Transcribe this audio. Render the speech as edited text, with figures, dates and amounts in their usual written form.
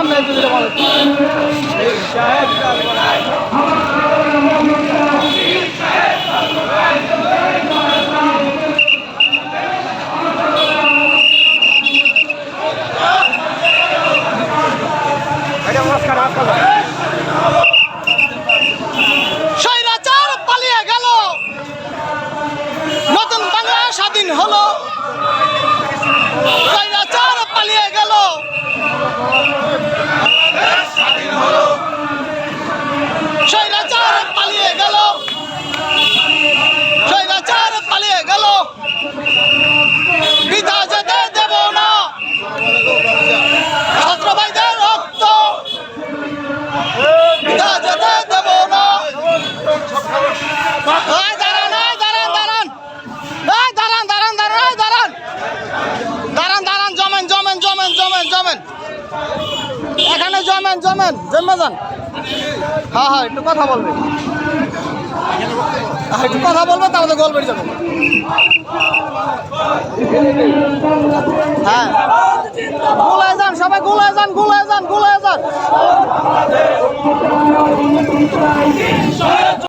সামনে দিতে বলেন স্বৈরাচার পালিয়ে গেল, নতুন বাংলা স্বাধীন হলো। স্বৈরাচার পালিয়ে গেল, স্বৈরাচার পালিয়ে গেল, স্বৈরাচার পালিয়ে গেল। বিধা যেতে দেব না, ছাত্র ভাইদের রক্ত বিধা যেতে দেব না। এখানে জমেন জমে যান। হ্যাঁ হ্যাঁ, একটু কথা বলবে, একটু কথা বলবে, তাহলে গোল বেরিয়ে যাবে। হ্যাঁ, গোলায় যান সবাই, গোলায় যান, গোলায় যান, গোলায় যান।